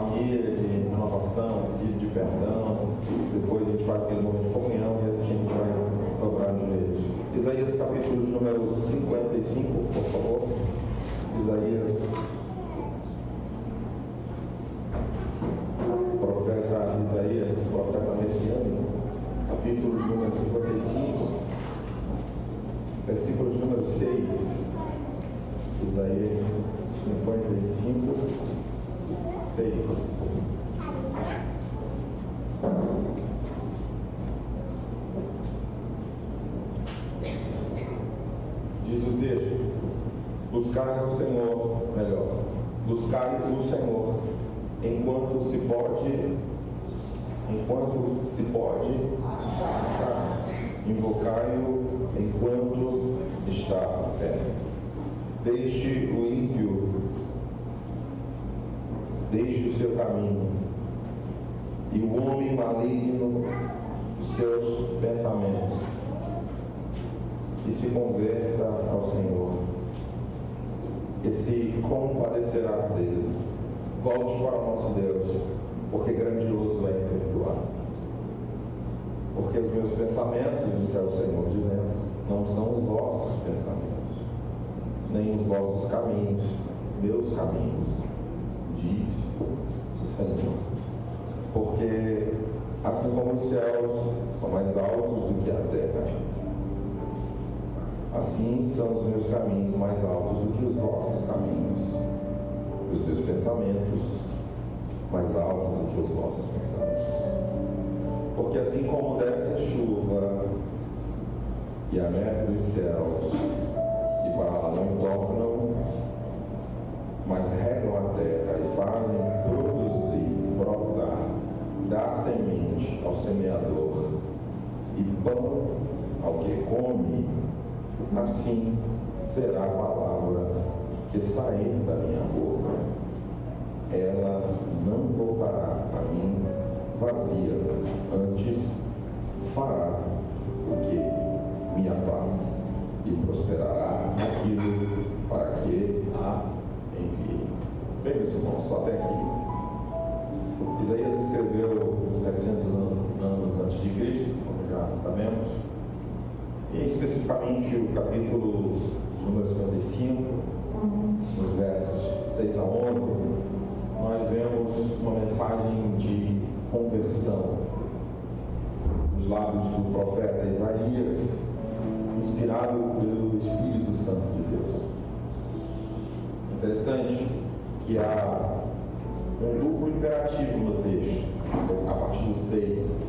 família, de renovação, pedido de perdão. Depois a gente faz aquele momento de comunhão e assim a gente vai dobrar os joelhos. Isaías capítulo número 55, por favor. Isaías, profeta Isaías, profeta messiânico, capítulo número 55, versículos número 6. Isaías 55, 6. Diz o texto: buscai ao Senhor, buscai o Senhor enquanto se pode achar, invocai-o enquanto está perto. Deixe o ímpio, deixe o seu caminho, e o homem maligno os seus pensamentos, e se converta ao Senhor, que se compadecerá dele. Volte para o nosso Deus, porque grandioso é perdoar. Porque os meus pensamentos, disse o Senhor, dizendo, não são os vossos pensamentos, nem os vossos caminhos, meus caminhos, diz o Senhor. Porque assim como os céus são mais altos do que a terra, assim são os meus caminhos mais altos do que os vossos caminhos, os meus pensamentos mais altos do que os vossos pensamentos. Porque assim como desce a chuva e a neve dos céus, e para lá não tornam, mas regam a terra e fazem produzir, brotar, dar semente ao semeador e pão ao que come, assim será a palavra que sair da minha boca. Ela não voltará a mim vazia, antes fará o que me apraz e prosperará aquilo para que a enviei. Bem, meus irmãos, só até aqui. Isaías escreveu 700 anos antes de Cristo, como já sabemos, e especificamente o capítulo número 55, nos versos 6 a 11, nós vemos uma mensagem de conversão dos lábios do profeta Isaías, inspirado pelo Espírito Santo de Deus. Interessante que há um duplo imperativo no texto, a partir do 6,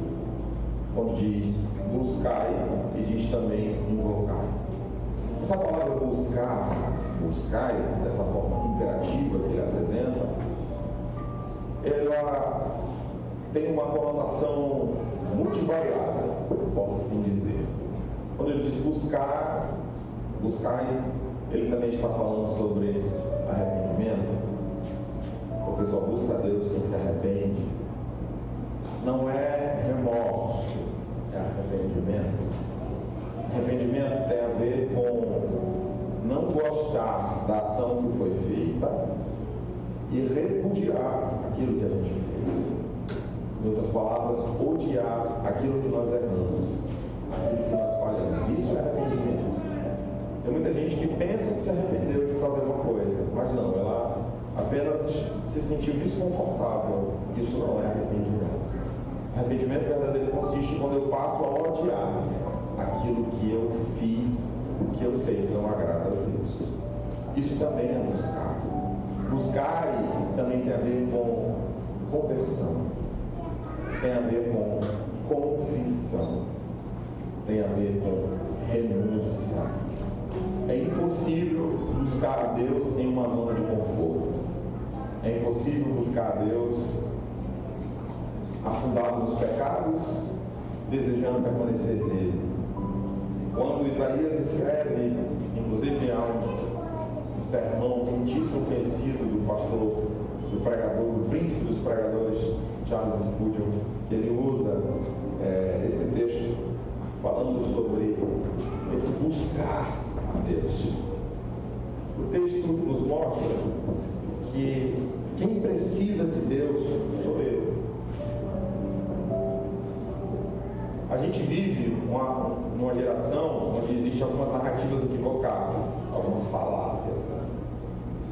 onde diz buscai e diz também invocai. Essa palavra buscai, dessa forma imperativa que ele apresenta, ela tem uma conotação multivariada, posso assim dizer. Quando ele diz buscai, ele também está falando sobre arrependimento, porque só busca a Deus quem se arrepende. Não é remorso, é arrependimento. Arrependimento tem a ver com não gostar da ação que foi feita e repudiar aquilo que a gente fez. Em outras palavras, odiar aquilo que nós erramos, aquilo que nós falhamos. Isso é arrependimento. Tem muita gente que pensa que se arrependeu de fazer uma coisa, mas não, ela apenas se sentiu desconfortável. Isso não é arrependimento. Arrependimento verdadeiro consiste quando eu passo a odiar aquilo que eu fiz, que eu sei que não agrada a Deus. Isso também é buscar. Buscar também tem a ver com conversão, tem a ver com confissão, tem a ver com renúncia. É impossível buscar a Deus em uma zona de conforto. É impossível buscar a Deus afundado nos pecados, desejando permanecer nele. Quando Isaías escreve, inclusive há um sermão muitíssimo conhecido do pastor, do pregador, do príncipe dos pregadores, Charles Spurgeon, que ele usa esse texto falando sobre esse buscar a Deus. O texto nos mostra que quem precisa de Deus gente vive numa geração onde existem algumas narrativas equivocadas, algumas falácias.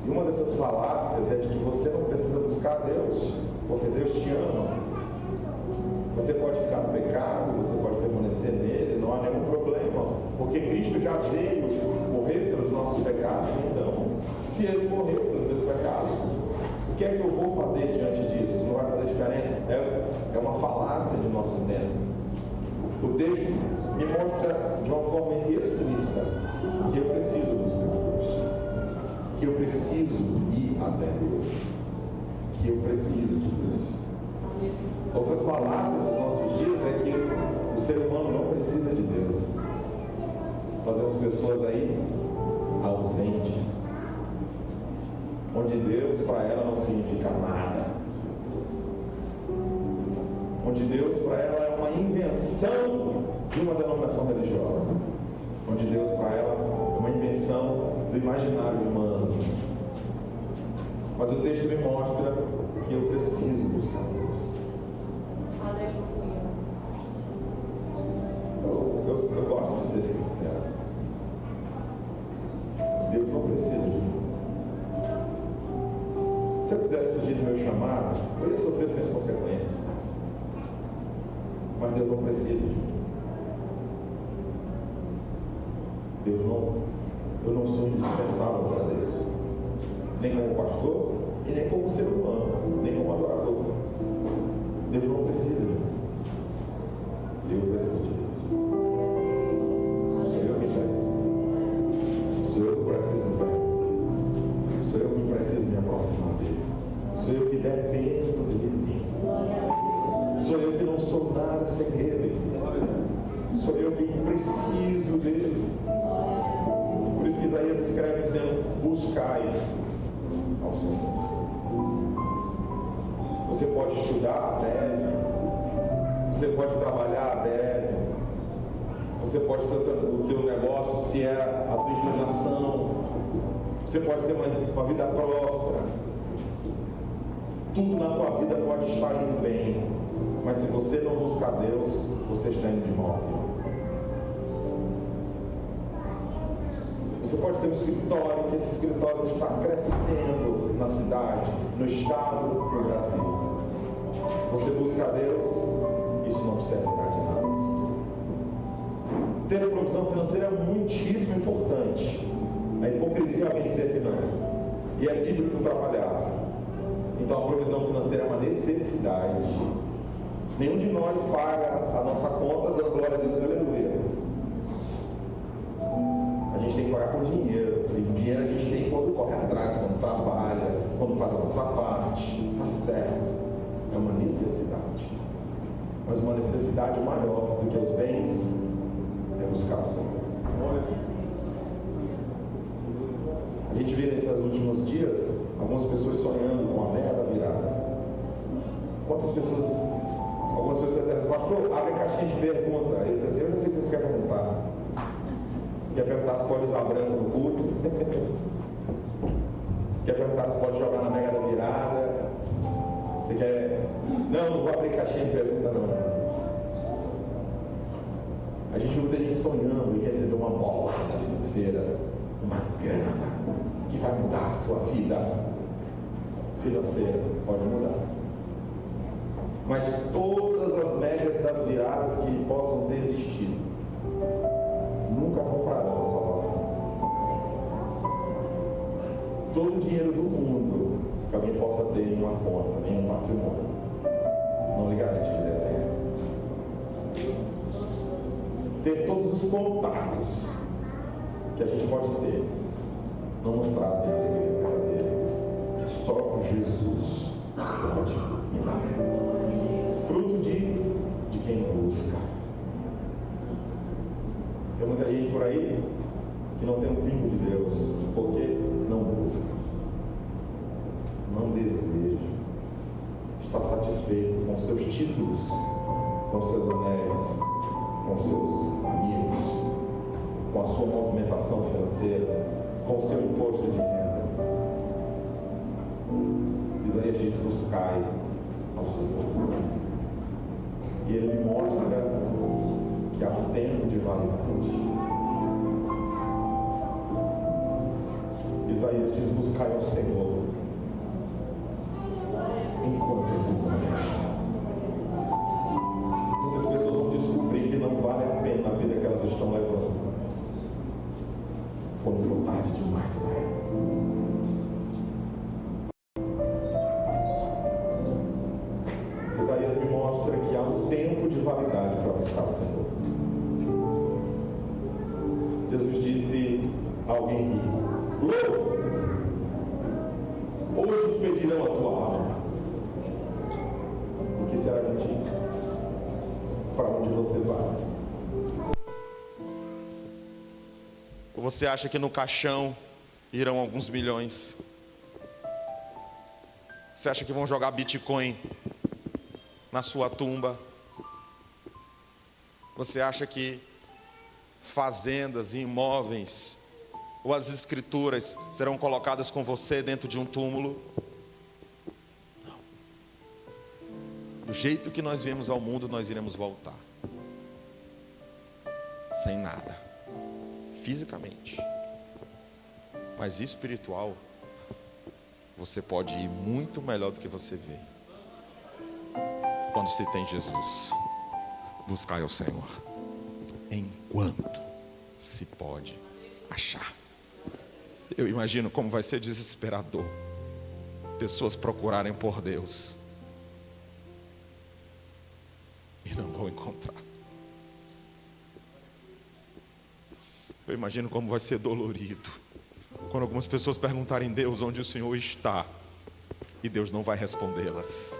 E uma dessas falácias é de que você não precisa buscar Deus, porque Deus te ama. Você pode ficar no pecado, você pode permanecer nele, não há nenhum problema, porque Cristo já veio morrer pelos nossos pecados. Então, se Ele morreu pelos meus pecados, o que é que eu vou fazer diante disso? Não vai fazer diferença? É uma falácia de nosso tempo. O texto me mostra de uma forma explícita que eu preciso buscar Deus, que eu preciso ir até Deus, que eu preciso de Deus. Outras falácias dos nossos dias é que o ser humano não precisa de Deus. Nós vemos pessoas aí ausentes, onde Deus para ela não significa nada, onde Deus para ela é uma invenção de uma denominação religiosa, onde Deus para ela é uma invenção do imaginário humano. Mas o texto me mostra que eu preciso buscar Deus. Aleluia. Eu gosto de ser sincero. Deus não precisa de mim. Se eu quisesse fugir do meu chamado, eu ia sofrer as minhas consequências. Mas Deus não precisa de mim. Eu não sou indispensável para Deus. Nem como pastor, e nem como ser humano, nem como adorador. Deus não precisa de mim. Eu preciso de Deus. Sou eu que preciso. Sou eu que preciso do Pai. Sou eu que preciso me aproximar dele. Sou eu que dependo dele. Sou eu que não sou nada sem ele. Sou eu que preciso dele. Por isso que Isaías escreve dizendo: buscai ao Senhor. Você pode estudar, deve. Você pode trabalhar, deve. Você pode ter o teu negócio, se é a tua inclinação. Você pode ter uma vida próspera. Tudo na tua vida pode estar indo bem. Mas se você não buscar Deus, você está indo de mal. Você pode ter um escritório, que esse escritório está crescendo na cidade, no estado do Brasil. Você busca Deus, isso não serve para de nada. Ter provisão financeira é muitíssimo importante. A hipocrisia alguém dizer que não. E é bíblico trabalhar. Então a provisão financeira é uma necessidade. Nenhum de nós paga a nossa conta dando glória a Deus, aleluia. A gente tem que pagar com dinheiro. E o dinheiro a gente tem quando corre atrás, quando trabalha, quando faz a nossa parte. Está certo. É uma necessidade. Mas uma necessidade maior do que os bens é buscar o Senhor. A gente vê nesses últimos dias algumas pessoas sonhando com a mega virada. Algumas pessoas dizendo: pastor, abre a caixinha de pergunta. Ele diz assim: eu não sei o que você quer perguntar. Quer perguntar se pode usar branco no culto? Quer perguntar se pode jogar na mega da virada? Você quer... Não vou abrir caixinha de pergunta não. A gente não tem gente sonhando em receber uma bolada financeira, uma grana que vai mudar a sua vida financeira. Pode mudar. Mas todas as megas das viradas que possam ter existido nunca comprarão a salvação. Todo o dinheiro do mundo que alguém possa ter em uma conta, em um patrimônio, não lhe garante vida eterna. Ter todos os contatos que a gente pode ter não nos trazem a alegria verdadeira que só Jesus pode me dar. Fruto de quem busca. Tem muita gente por aí que não tem um pingo de Deus, porque não busca, não deseja, está satisfeito com seus títulos, com seus anéis, com seus amigos, com a sua movimentação financeira, com o seu imposto de renda. Isaías diz: buscai ao Senhor. E ele me mostra que há um tempo de validade. Isaías diz: buscai ao Senhor enquanto se pode achar. Muitas pessoas vão descobrir que não vale a pena a vida que elas estão levando quando for tarde demais para elas. Isaías me mostra que há um tempo de validade para buscar o Senhor. Jesus disse a alguém rico: louco, hoje pedirão a tua alma. O que será de ti? Para onde você vai? Ou você acha que no caixão irão alguns milhões? Você acha que vão jogar Bitcoin na sua tumba? Você acha que fazendas e imóveis ou as escrituras serão colocadas com você dentro de um túmulo? Não. Do jeito que nós viemos ao mundo, nós iremos voltar. Sem nada. Fisicamente. Mas espiritual, você pode ir muito melhor do que você vê. Quando se tem Jesus. Buscai ao Senhor enquanto se pode achar. Eu imagino como vai ser desesperador pessoas procurarem por Deus e não vão encontrar. Eu imagino como vai ser dolorido quando algumas pessoas perguntarem a Deus onde o Senhor está e Deus não vai respondê-las.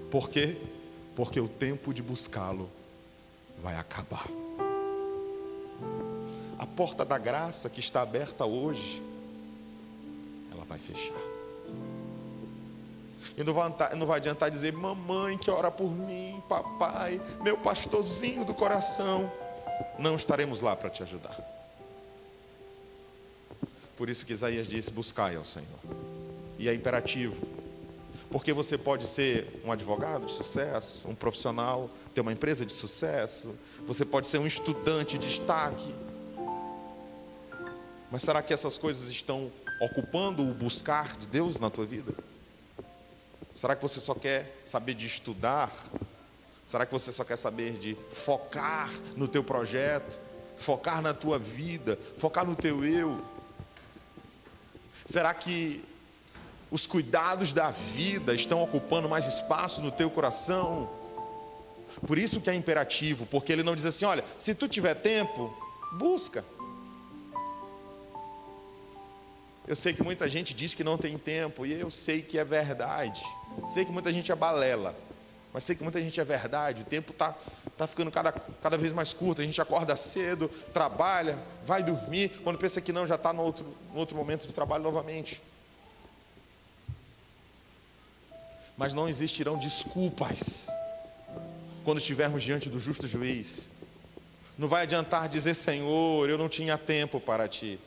Por quê? Porque o tempo de buscá-lo vai acabar. A porta da graça que está aberta hoje, ela vai fechar. E não vai adiantar dizer: mamãe que ora por mim, papai, meu pastorzinho do coração. Não estaremos lá para te ajudar. Por isso que Isaías disse: buscai ao Senhor. E é imperativo. Porque você pode ser um advogado de sucesso, um profissional, ter uma empresa de sucesso. Você pode ser um estudante de destaque. Mas será que essas coisas estão ocupando o buscar de Deus na tua vida? Será que você só quer saber de estudar? Será que você só quer saber de focar no teu projeto? Focar na tua vida? Focar no teu eu? Será que os cuidados da vida estão ocupando mais espaço no teu coração? Por isso que é imperativo, porque ele não diz assim: olha, se tu tiver tempo, busca. Eu sei que muita gente diz que não tem tempo, e eu sei que é verdade. Sei que muita gente é balela, mas sei que muita gente é verdade. O tempo está ficando cada vez mais curto. A gente acorda cedo, trabalha, vai dormir, quando pensa que não, já está no outro momento de trabalho novamente. Mas não existirão desculpas quando estivermos diante do justo juiz. Não vai adiantar dizer: Senhor, eu não tinha tempo para ti.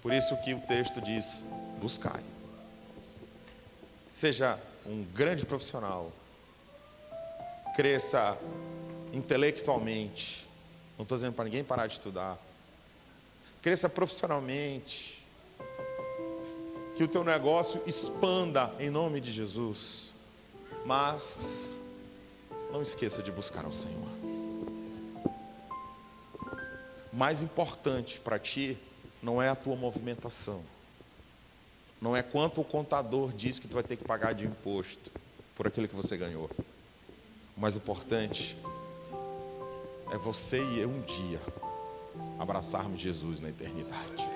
Por isso que o texto diz: buscai. Seja um grande profissional, cresça intelectualmente. Não estou dizendo para ninguém parar de estudar. Cresça profissionalmente. Que o teu negócio expanda em nome de Jesus. Mas não esqueça de buscar ao Senhor. Mais importante para ti não é a tua movimentação. Não é quanto o contador diz que tu vai ter que pagar de imposto por aquilo que você ganhou. O mais importante é você e eu um dia abraçarmos Jesus na eternidade.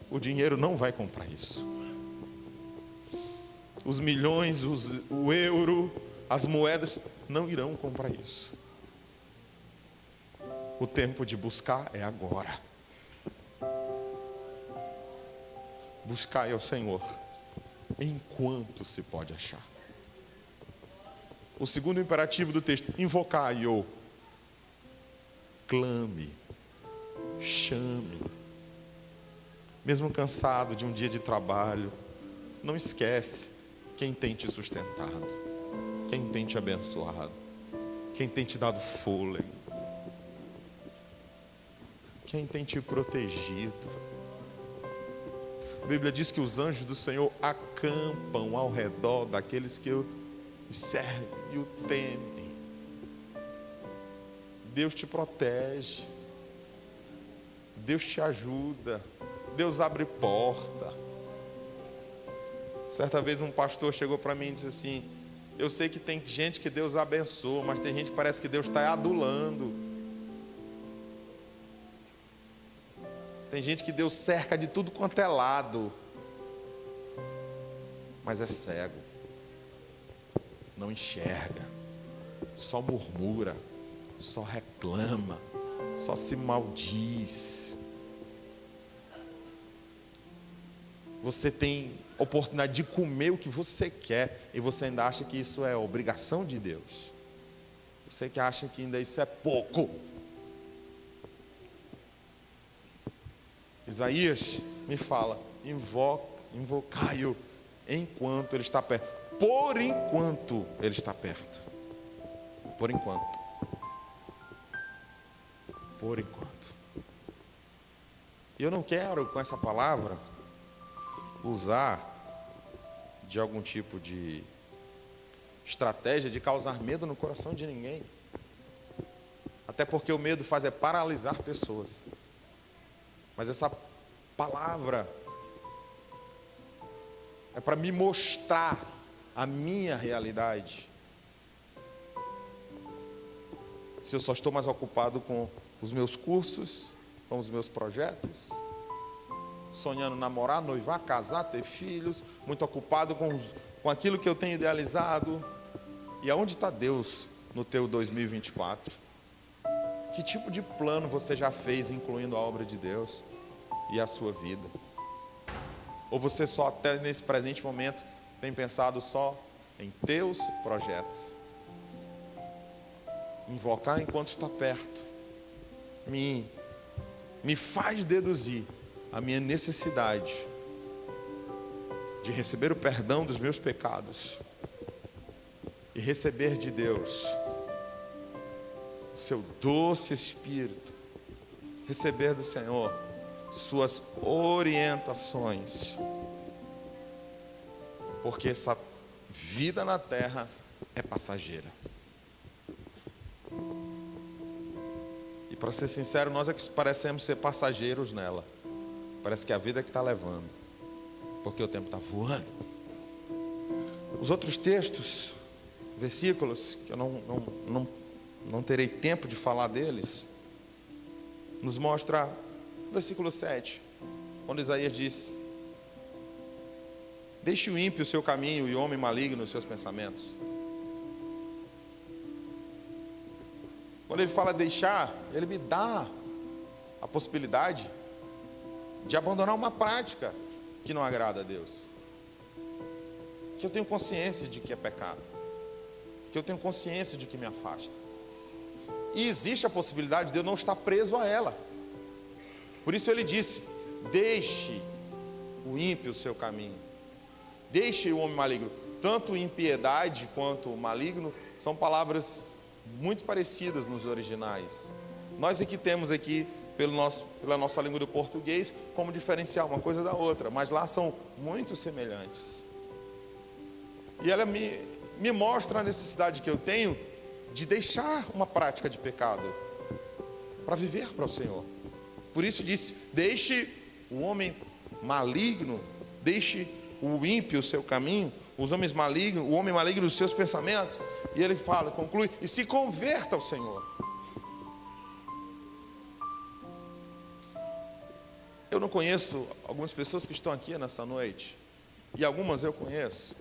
O dinheiro não vai comprar isso. Os milhões, o euro, as moedas não irão comprar isso. O tempo de buscar é agora. Buscai ao Senhor enquanto se pode achar. O segundo imperativo do texto: invocai-o. Clame, chame. Mesmo cansado de um dia de trabalho, não esquece quem tem te sustentado, quem tem te abençoado, quem tem te dado fôlego, quem tem te protegido. A Bíblia diz que os anjos do Senhor acampam ao redor daqueles que o servem e o temem. Deus te protege, Deus te ajuda, Deus abre porta. Certa vez um pastor chegou para mim e disse assim: eu sei que tem gente que Deus abençoa, mas tem gente que parece que Deus está adulando. Tem gente que Deus cerca de tudo quanto é lado, mas é cego, não enxerga, só murmura, só reclama, só se maldiz. Você tem oportunidade de comer o que você quer e você ainda acha que isso é obrigação de Deus. Você que acha que ainda isso é pouco. Isaías me fala: invocai-o enquanto ele está perto. Por enquanto ele está perto. Por enquanto. Por enquanto. E eu não quero com essa palavra usar de algum tipo de estratégia de causar medo no coração de ninguém. Até porque o medo faz paralisar pessoas. Mas essa palavra é para me mostrar a minha realidade. Se eu só estou mais ocupado com os meus cursos, com os meus projetos, sonhando namorar, noivar, casar, ter filhos, muito ocupado com aquilo que eu tenho idealizado. E aonde está Deus no teu 2024? Que tipo de plano você já fez, incluindo a obra de Deus e a sua vida? Ou você só até nesse presente momento tem pensado só em teus projetos? Invocar enquanto está perto me faz deduzir a minha necessidade de receber o perdão dos meus pecados e receber de Deus o seu doce Espírito, receber do Senhor suas orientações, porque essa vida na terra é passageira. E para ser sincero, nós é que parecemos ser passageiros nela. Parece que a vida é que está levando, porque o tempo está voando. Os outros textos, versículos, que eu não terei tempo de falar deles, nos mostra versículo 7, quando Isaías disse: deixe o ímpio o seu caminho e o homem maligno os seus pensamentos. Quando ele fala deixar, ele me dá a possibilidade de abandonar uma prática que não agrada a Deus, que eu tenho consciência de que é pecado, que eu tenho consciência de que me afasta, e existe a possibilidade de eu não estar preso a ela. Por isso ele disse: deixe o ímpio o seu caminho, deixe o homem maligno. Tanto impiedade quanto maligno são palavras muito parecidas nos originais. Nós aqui temos pela nossa língua do português, como diferenciar uma coisa da outra, mas lá são muito semelhantes. E ela me mostra a necessidade que eu tenho de deixar uma prática de pecado para viver para o Senhor. Por isso disse: deixe o homem maligno, deixe o ímpio o seu caminho, os homens malignos, o homem maligno os seus pensamentos. E ele fala, conclui: e se converta ao Senhor. Eu não conheço algumas pessoas que estão aqui nessa noite, e algumas eu conheço.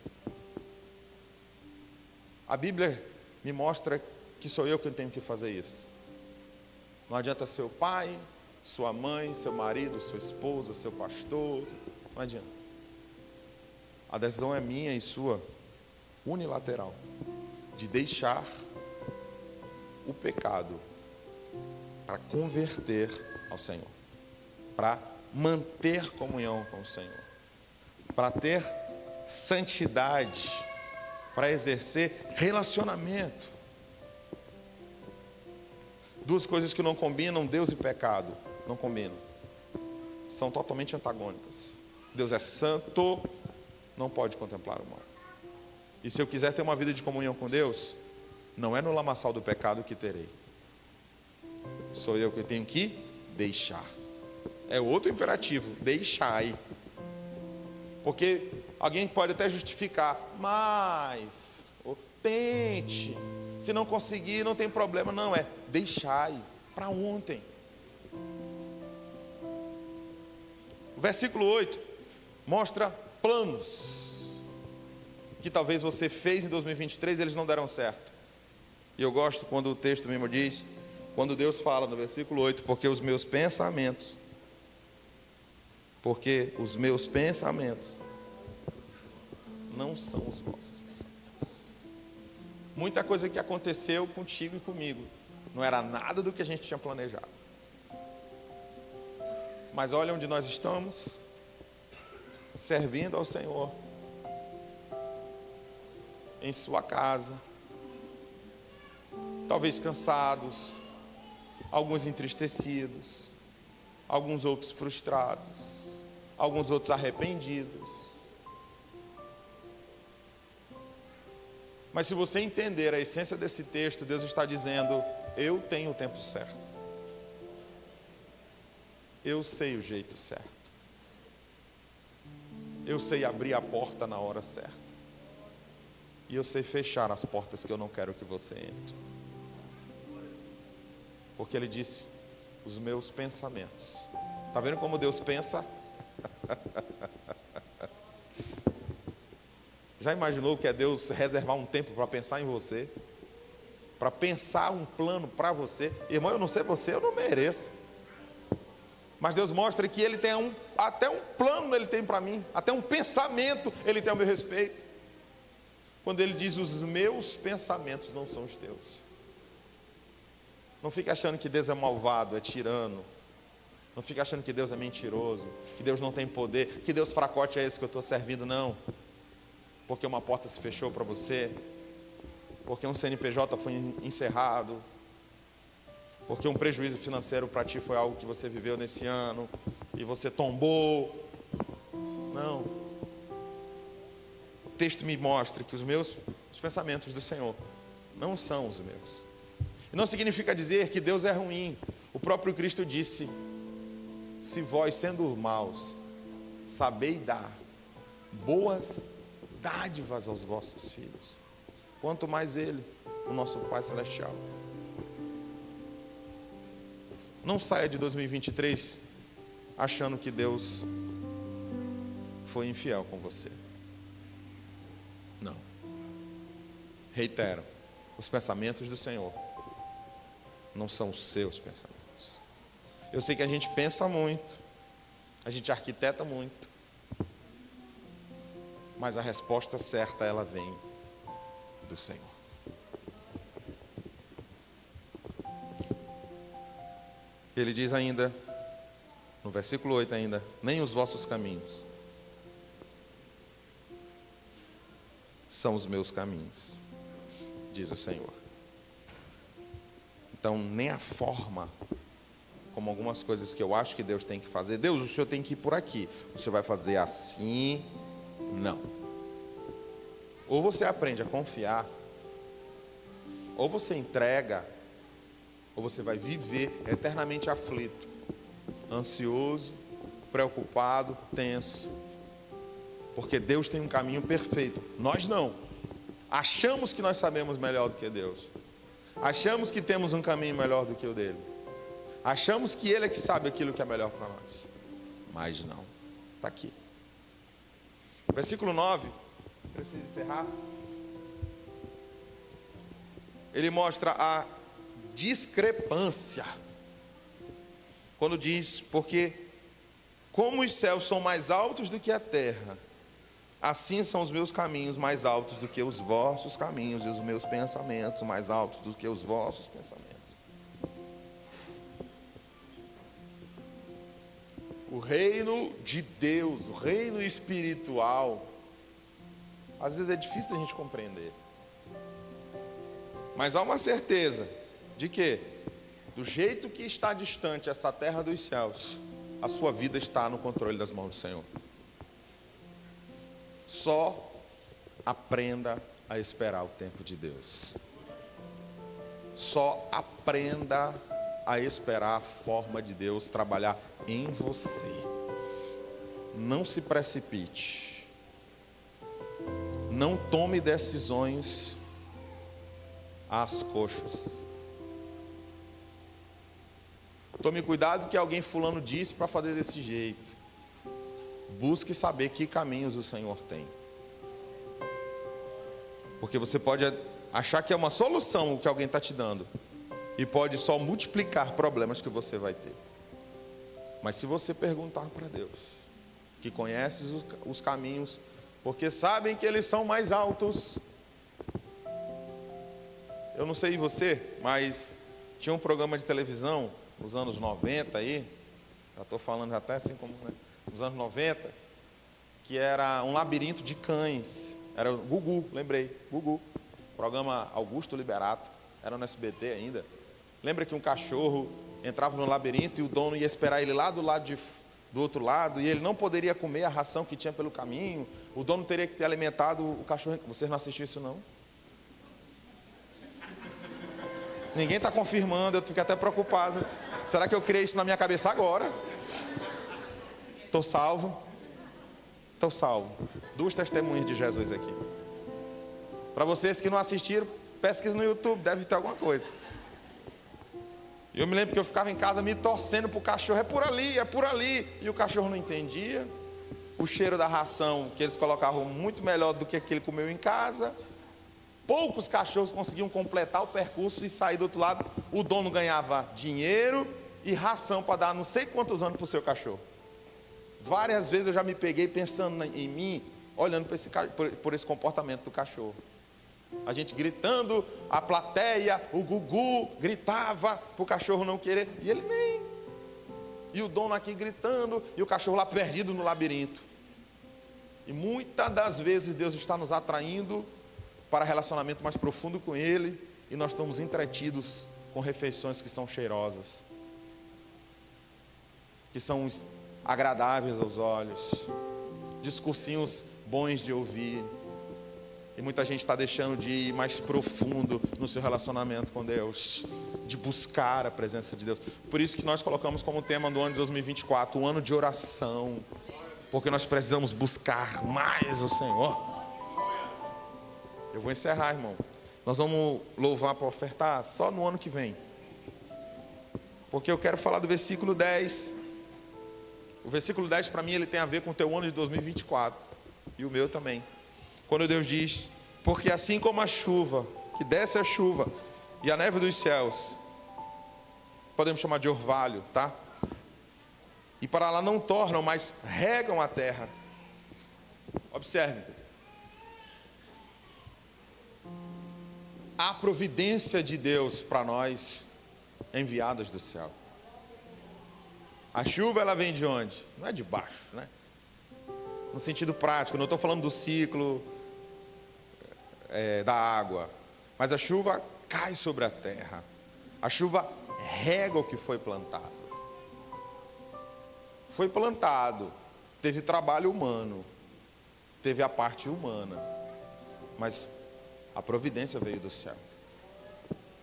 A Bíblia me mostra que sou eu que tenho que fazer isso. Não adianta seu pai, sua mãe, seu marido, sua esposa, seu pastor, não adianta. A decisão é minha e sua, unilateral, de deixar o pecado para converter ao Senhor, para manter comunhão com o Senhor, para ter santidade, para exercer relacionamento. Duas coisas que não combinam, Deus e pecado, não combinam. São totalmente antagônicas. Deus é santo, não pode contemplar o mal. E se eu quiser ter uma vida de comunhão com Deus, não é no lamaçal do pecado que terei. Sou eu que tenho que deixar. É outro imperativo, deixai. Porque alguém pode até justificar, mas tente. Se não conseguir, não tem problema. Não, é deixai para ontem. O versículo 8 mostra planos que talvez você fez em 2023 e eles não deram certo. E eu gosto quando o texto mesmo diz, quando Deus fala no versículo 8, porque os meus pensamentos não são os vossos pensamentos. Muita coisa que aconteceu contigo e comigo não era nada do que a gente tinha planejado. Mas olha onde nós estamos, servindo ao Senhor, em sua casa, talvez cansados, alguns entristecidos, alguns outros frustrados, alguns outros arrependidos. Mas se você entender a essência desse texto, Deus está dizendo, eu tenho o tempo certo. Eu sei o jeito certo. Eu sei abrir a porta na hora certa. E eu sei fechar as portas que eu não quero que você entre. Porque Ele disse, os meus pensamentos. Está vendo como Deus pensa? Já imaginou o que é Deus reservar um tempo para pensar em você? Para pensar um plano para você? Irmão, eu não sei você, eu não mereço. Mas Deus mostra que Ele tem até um plano Ele tem para mim. Até um pensamento Ele tem ao meu respeito. Quando Ele diz, os meus pensamentos não são os teus. Não fique achando que Deus é malvado, é tirano. Não fique achando que Deus é mentiroso, que Deus não tem poder, que Deus fracote é esse que eu estou servindo, não. Porque uma porta se fechou para você, porque um CNPJ foi encerrado, porque um prejuízo financeiro para ti foi algo que você viveu nesse ano, e você tombou. Não. O texto me mostra que os pensamentos do Senhor não são os meus. E não significa dizer que Deus é ruim. O próprio Cristo disse, se vós, sendo maus, sabeis dar boas dádivas aos vossos filhos, quanto mais Ele, o nosso Pai Celestial. Não saia de 2023 achando que Deus foi infiel com você. Não. Reitero, os pensamentos do Senhor não são os seus pensamentos. Eu sei que a gente pensa muito, a gente arquiteta muito, mas a resposta certa, ela vem do Senhor. Ele diz ainda, no versículo 8 ainda, nem os vossos caminhos são os meus caminhos, diz o Senhor. Então, nem a forma, como algumas coisas que eu acho que Deus tem que fazer, Deus, o Senhor tem que ir por aqui, o Senhor vai fazer assim, não. Ou você aprende a confiar, ou você entrega, ou você vai viver eternamente aflito, ansioso, preocupado, tenso. Porque Deus tem um caminho perfeito, nós não. Achamos que nós sabemos melhor do que Deus. Achamos que temos um caminho melhor do que o dele. Achamos que Ele é que sabe aquilo que é melhor para nós. Mas não, está aqui. Versículo 9, preciso encerrar. Ele mostra a discrepância. Quando diz, porque como os céus são mais altos do que a terra, assim são os meus caminhos mais altos do que os vossos caminhos, e os meus pensamentos mais altos do que os vossos pensamentos. O reino de Deus, o reino espiritual, Às vezes é difícil da gente compreender. Mas há uma certeza de que, do jeito que está distante essa terra dos céus, a sua vida está no controle das mãos do Senhor. Só aprenda a esperar o tempo de Deus. Só aprenda a esperar a forma de Deus trabalhar em você. Não se precipite. Não tome decisões às coxas. Tome cuidado que alguém fulano disse para fazer desse jeito. Busque saber que caminhos o Senhor tem. Porque você pode achar que é uma solução o que alguém está te dando, e pode só multiplicar problemas que você vai ter. Mas se você perguntar para Deus, que conhece os caminhos, porque sabem que eles são mais altos. Eu não sei você, mas tinha um programa de televisão nos anos 90 aí, já estou falando até assim como, né, nos anos 90, que era um labirinto de cães. Era o Gugu, lembrei, Gugu. Programa Augusto Liberato, era no SBT ainda. Lembra que um cachorro entrava no labirinto e o dono ia esperar ele lá do outro lado, e ele não poderia comer a ração que tinha pelo caminho. O dono teria que ter alimentado o cachorro. Vocês não assistiram isso, não? Ninguém está confirmando, eu fiquei até preocupado. Será que eu criei isso na minha cabeça agora? Estou salvo. Estou salvo. 2 testemunhas de Jesus aqui. Para vocês que não assistiram, pesquisa no YouTube, deve ter alguma coisa. Eu me lembro que eu ficava em casa me torcendo para o cachorro, é por ali, e o cachorro não entendia. O cheiro da ração que eles colocavam muito melhor do que ele comeu em casa. Poucos cachorros conseguiam completar o percurso e sair do outro lado. O dono ganhava dinheiro e ração para dar não sei quantos anos para o seu cachorro. Várias vezes eu já me peguei pensando em mim, olhando por esse comportamento do cachorro. A gente gritando, a plateia, o Gugu gritava para o cachorro não querer, e ele nem. E o dono aqui gritando, e o cachorro lá perdido no labirinto. E muitas das vezes Deus está nos atraindo para relacionamento mais profundo com Ele, e nós estamos entretidos com refeições que são cheirosas, que são agradáveis aos olhos, discursinhos bons de ouvir, e muita gente está deixando de ir mais profundo no seu relacionamento com Deus, de buscar a presença de Deus. Por isso que nós colocamos como tema do ano de 2024, um ano de oração, porque nós precisamos buscar mais o Senhor. Eu vou encerrar, irmão. Nós vamos louvar para ofertar só no ano que vem, porque eu quero falar do versículo 10. O versículo 10 para mim ele tem a ver com o teu ano de 2024 e o meu também. Quando Deus diz: porque assim como a chuva, que desce a chuva e a neve dos céus, podemos chamar de orvalho, tá? E para lá não tornam, mas regam a terra. Observe. A providência de Deus para nós enviadas do céu. A chuva ela vem de onde? Não é de baixo, né? No sentido prático, não estou falando do ciclo da água, mas a chuva cai sobre a terra. A chuva rega o que foi plantado. Foi plantado, teve trabalho humano, teve a parte humana, mas a providência veio do céu.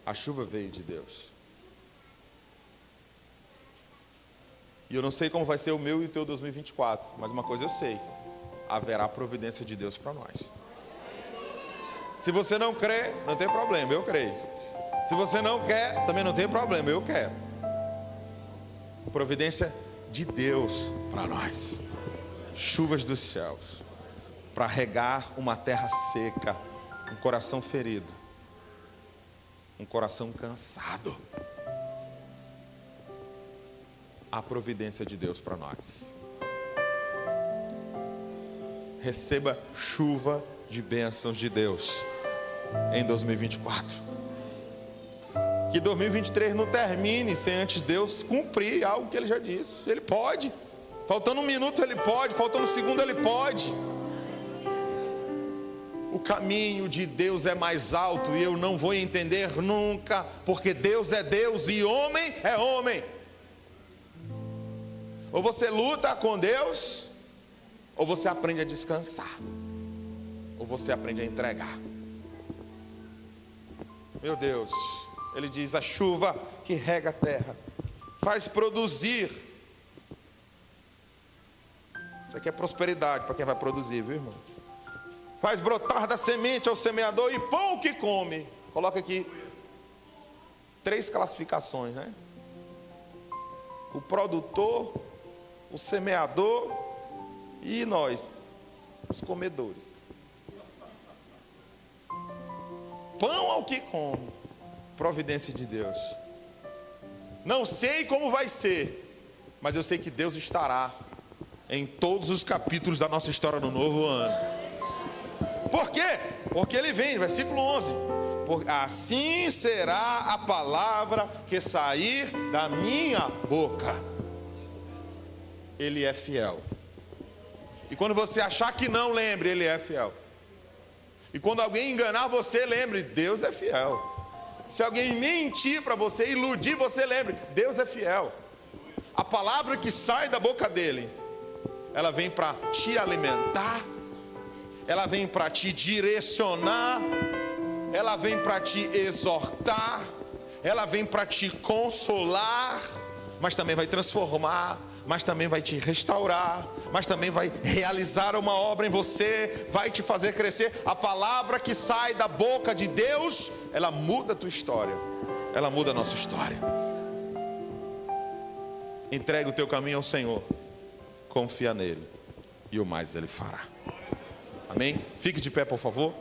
A chuva veio de Deus. E eu não sei como vai ser o meu e o teu 2024, mas uma coisa eu sei: haverá providência de Deus para nós. Se você não crê, não tem problema, eu creio. Se você não quer, também não tem problema, eu quero. Providência de Deus para nós. Chuvas dos céus, para regar uma terra seca, um coração ferido, um coração cansado. A providência de Deus para nós. Receba chuva de bênçãos de Deus em 2024. Que 2023 não termine sem antes Deus cumprir algo que Ele já disse. Ele pode. Faltando um minuto Ele pode, faltando um segundo Ele pode. caminho de Deus é mais alto e eu não vou entender nunca, porque Deus é Deus e homem é homem. Ou você luta com Deus, ou você aprende a descansar, ou você aprende a entregar. Meu Deus, ele diz: a chuva que rega a terra, faz produzir. Isso aqui é prosperidade para quem vai produzir, viu, irmão? Faz brotar da semente ao semeador e pão que come. Coloca aqui 3 classificações, né? O produtor, o semeador e nós, os comedores. Pão ao que come. Providência de Deus. Não sei como vai ser, mas eu sei que Deus estará em todos os capítulos da nossa história no novo ano. Por quê? Porque ele vem, versículo 11: assim será a palavra que sair da minha boca. Ele é fiel. E quando você achar que não, lembre, ele é fiel. E quando alguém enganar você, lembre, Deus é fiel. Se alguém mentir para você, iludir você, lembre, Deus é fiel. A palavra que sai da boca dele, ela vem para te alimentar, ela vem para te direcionar, ela vem para te exortar, ela vem para te consolar, mas também vai transformar, mas também vai te restaurar, mas também vai realizar uma obra em você, vai te fazer crescer. A palavra que sai da boca de Deus, ela muda a tua história, ela muda a nossa história. Entrega o teu caminho ao Senhor, confia nele, e o mais ele fará. Amém? Fique de pé, por favor.